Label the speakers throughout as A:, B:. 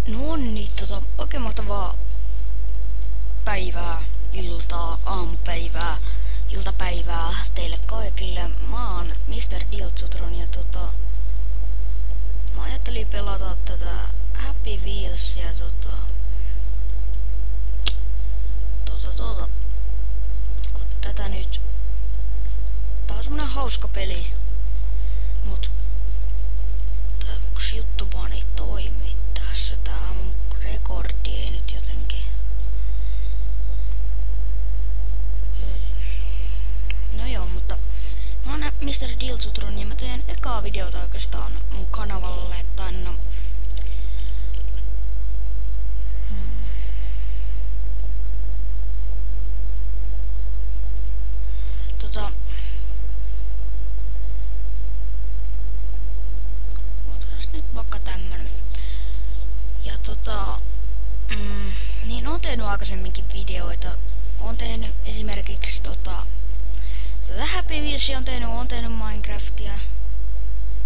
A: No niin, oikein mahtavaa päivää, iltaa, aamupäivää, iltapäivää teille kaikille. Mä oon Mr. Diltsutron ja mä ajattelin pelata tätä Happy Wheelsia kun tätä nyt, tää on semmonen hauska peli, mut yksi juttu vaan ei toimi tässä, tää mun rekordi ei nyt jotenkin. No joo, mutta mä oon Mr. Diltsutron ja mä teen ekaa videota oikeastaan mun kanavalle, tai no otas nyt vaikka tämmönen. Ja niin oon tehnyt aikaisemminkin videoita. Oon tehnyt esimerkiksi tätä Happy Wheelsia oon tehnyt Minecraftia.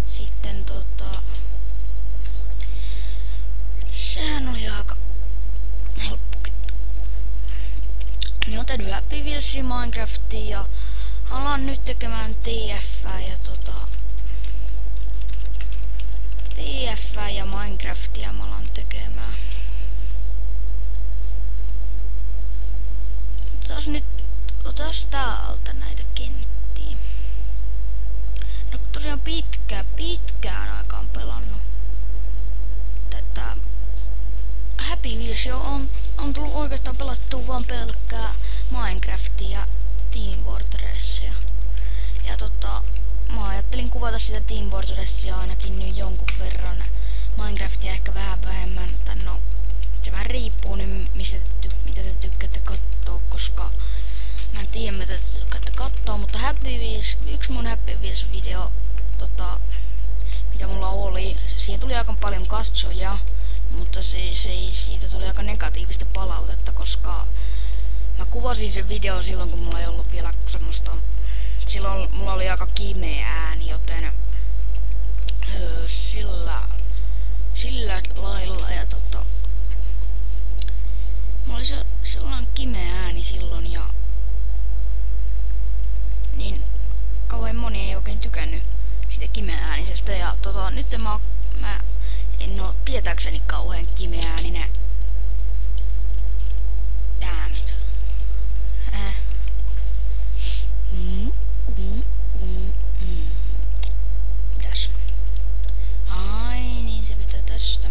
A: Sitten sehän oli aika helppokin. Niin oon tehnyt Happy Wheelsia, Minecraftia ja alan nyt tekemään TF:ää ja TF:ää ja Minecraftia mä alan tekemään. Otas täältä näitä kenttiä. No tosiaan pitkään aikaan pelannut tätä Happy Wheelsia on tullut oikeastaan pelattua vaan pelkkää Minecraftia ja Team Fortressia. Ja mä ajattelin kuvata sitä Team Fortressia ainakin nyt jonkun verran. Minecraftia ehkä vähän vähemmän, tai no se vähän riippuu nyt mitä te tykkäätte kattoo, koska mä en tiedä mitä te tykkäätte kattoo, mutta yksi mun Happy Wheels video, mitä mulla oli, siihen tuli aika paljon katsoja, mutta siitä tuli aika negatiivista palautetta, koska mä kuvasin sen video silloin, kun mulla ei ollut vielä semmoista, silloin mulla oli aika kimeä ääni, joten sillä lailla ja mulla oli sellainen kimeä ääni silloin ja niin kauhean moni ei oikein tykännyt siitä kimeä äänisestä ja nyt mä en oo tietääkseni kauhean kimeä ääninen. Damn it. Mitäs? Ai niin se pitää tästä.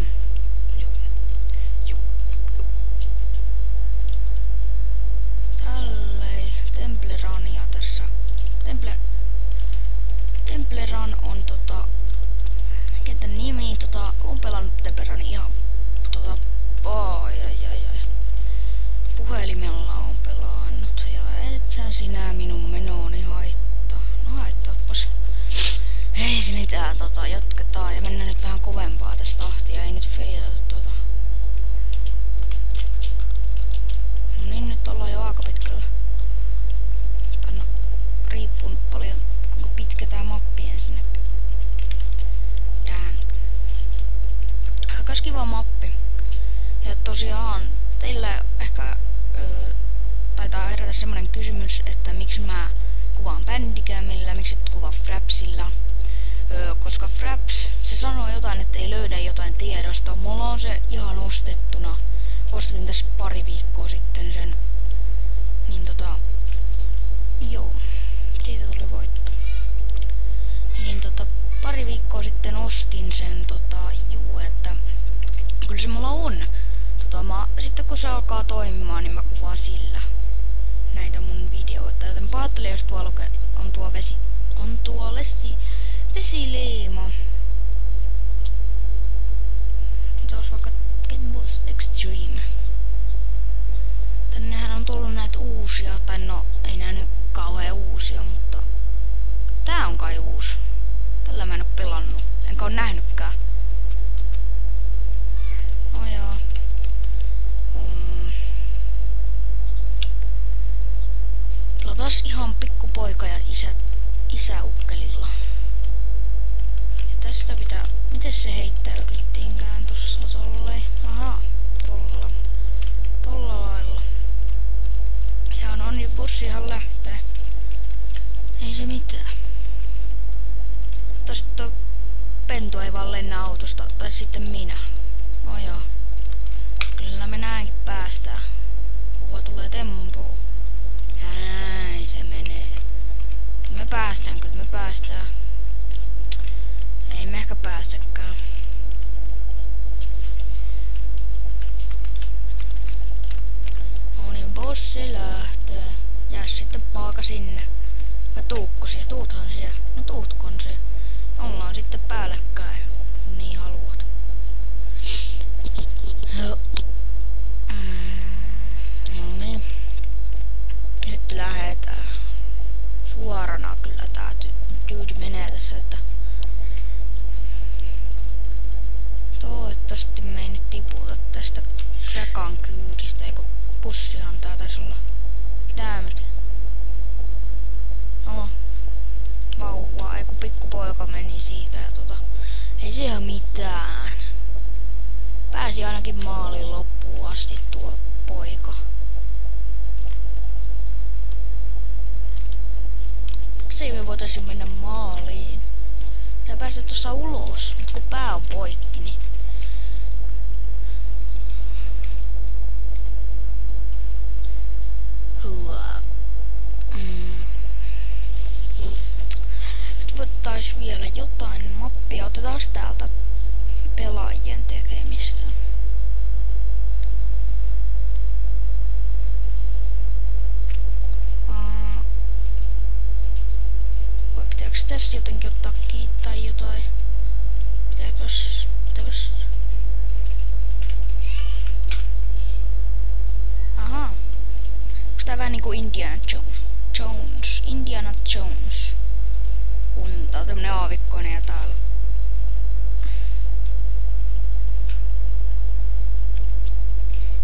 A: Tällei Templerania tässä. Templeran on kentän nimi, on pelannut Templeranin ihan puhelimella on pelannut ja etsään sinä minun menooni haittaa. No haittaapas. Ei se mitään, jatketaan ja mennään nyt vähän kovempaa tästä tahtia, ei nyt feilata No niin, nyt ollaan jo aika pitkällä. Tänne riippuu nyt paljon kuinka pitkä tää mappi ensinnäkin. Aikas kiva mappi. Ja tosiaan teillä ehkä taitaa herätä semmonen kysymys, että miksi mä kuvaan Bandicamilla, miksi et kuvaa Frapsilla. Koska Fraps, se sanoo jotain, ettei löydä jotain tiedosta. Mulla on se ihan ostettuna. Ostin tässä pari viikkoa sitten sen. Niin joo, siitä tuli voitto. Niin pari viikkoa sitten ostin sen että kyllä se mulla on. Sitten kun se alkaa toimimaan, niin mä kuvaan sillä näitä mun videoita. Joten pahoittelen, jos tuolla on tuo vesileima. Mutta olisi vaikka Get Boss Extreme. Tännehän on tullut näitä uusia, tai no ei nää nyt kauhean uusia, mutta tää on kai uusi. Tällä mä en oo pelannut, enkä oo nähnytkään. No joo. Pelataan ihan pikkupoika ja isäukkelilla. Ja tästä pitää... Miten se heittäydyttiinkään tossa tolleen? Aha. sitten minä. No joo. Kyllä me näinkin päästään. Kuva tulee tempoon. Näin se menee. Kyllä me päästään. Ei me ehkä päästäkään. No niin, bossi lähtee. Jää sitten paaka sinne. Vai tuukko siellä? Tuuthan siellä. No tuutkon se. Ollaan sitten päällekkäin, kun niin haluat. No niin. Nyt lähetään. Suorana kyllä tää tyydi menee tässä, että toivottavasti me ei nyt tiputa tästä rekan kyydistä, eikö bussihan tää taisi olla. Däämät. No, vauva, eiku pikkupoika meni siitä ja ei se ihan mitään. Pääsi ainakin maaliin loppuun asti tuo poika. Miksei me voitaisiin mennä maaliin? Tää pääsee tuossa ulos, nyt kun pää on poikki, niin ottais vielä jotain mappia. Otetaan täältä pelaajien tekemistä. Pitääkö tässä jotenkin ottaa kiinni tai jotain? Pitääkös? Aha. Onks tää vähän niinku Indiana Jones? Kun tää on tämmönen aavikkoinen ja täällä.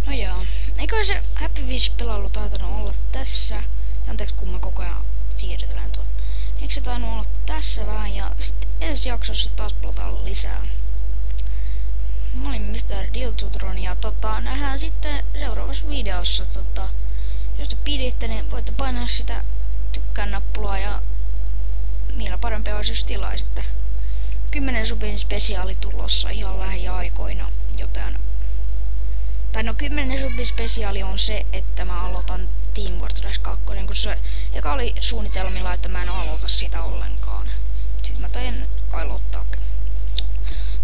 A: No joo. Eikö se Happy Wheels-pelailu taitanut olla tässä? Anteeksi kun mä koko ajan siirretään tuolta. Eikö se tainnut olla tässä vähän ja sitten ensi jaksossa taas pelataan lisää. Mä olin Mr. Diltutron ja nähdään sitten seuraavassa videossa. Jos te piditte, niin voitte painaa sitä tykkään nappulaa ja vielä parempi olisi, jos tilaisitte. 10 subin spesiaali tulossa ihan lähiaikoina, joten 10 subin spesiaali on se, että mä aloitan Team Fortress 2, kun se eka oli suunnitelmilla, että mä en aloita sitä ollenkaan. Sitten mä tain aloittaa.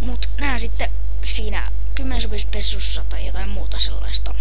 A: Mut nää sitten siinä 10 subin spessussa tai jotain muuta sellaista.